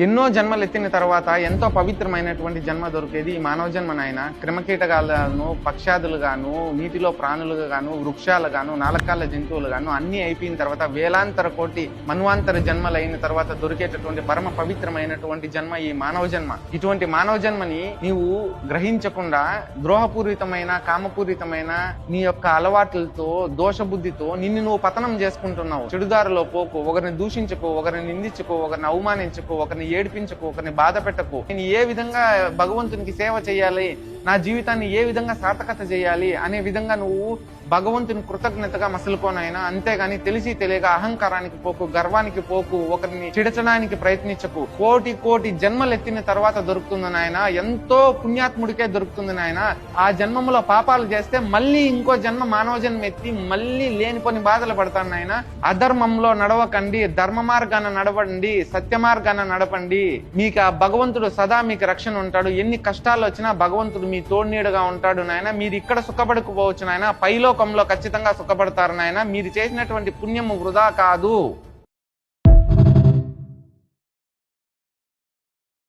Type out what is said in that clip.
ఎన్నో జన్మలు ఎత్తిన తర్వాత ఎంతో పవిత్రమైనటువంటి జన్మ దొరికేది ఈ మానవ జన్మ నాయన. క్రిమకీటకాలను, పక్షాదులు గాను, నీటిలో ప్రాణులుగా గాను, వృక్షాలు గాను, నాలుకాళ్ళ జంతువులు గాను అన్ని అయిపోయిన తర్వాత వేలాంతర కోటి మన్వాంతర జన్మలు అయిన తర్వాత దొరికేటటువంటి పరమ పవిత్రమైనటువంటి జన్మ ఈ మానవ జన్మ. ఇటువంటి మానవ జన్మని నీవు గ్రహించకుండా ద్రోహపూరితమైన, కామపూరితమైన నీ యొక్క అలవాట్లతో, దోషబుద్ధితో నిన్ను నువ్వు పతనం చేసుకుంటున్నావు. చెడుదారిలో పోకు, ఒకరిని దూషించకు, ఒకరిని నిందించకు, ఒకరిని అవమానించకు, ఒకరిని ఏడిపించకు, ఒకరిని బాధ పెట్టకు. నేను ఏ విధంగా భగవంతునికి సేవ చేయాలి, నా జీవితాన్ని ఏ విధంగా సార్థకత చేయాలి అనే విధంగా నువ్వు భగవంతుని కృతజ్ఞతగా మసులుకోనైనా. అంతేగాని తెలిసి తెలియక అహంకారానికి పోకు, గర్వానికి పోకు, ఒకరిని చిడచడానికి ప్రయత్నించకు. కోటి కోటి జన్మలు ఎత్తిన తర్వాత దొరుకుతుంది నాయన, ఎంతో పుణ్యాత్ముడికే దొరుకుతుంది నాయన. ఆ జన్మములో పాపాలు చేస్తే మళ్ళీ ఇంకో జన్మ మానవ జన్మ ఎత్తి మళ్ళీ లేనిపోని బాధలు పడతాను నాయన. అధర్మంలో నడవకండి, ధర్మ మార్గాన నడవండి, సత్య మార్గాన నడపండి. మీకు ఆ భగవంతుడు సదా మీకు రక్షణ ఉంటాడు. ఎన్ని కష్టాలు వచ్చినా భగవంతుడు మీ తోడునీడుగా ఉంటాడు నాయన. మీరు ఇక్కడ సుఖపడకపోవచ్చు నాయన, పైలోకంలో ఖచ్చితంగా సుఖపడతారు నాయన. మీరు చేసినటువంటి పుణ్యము వృధా కాదు.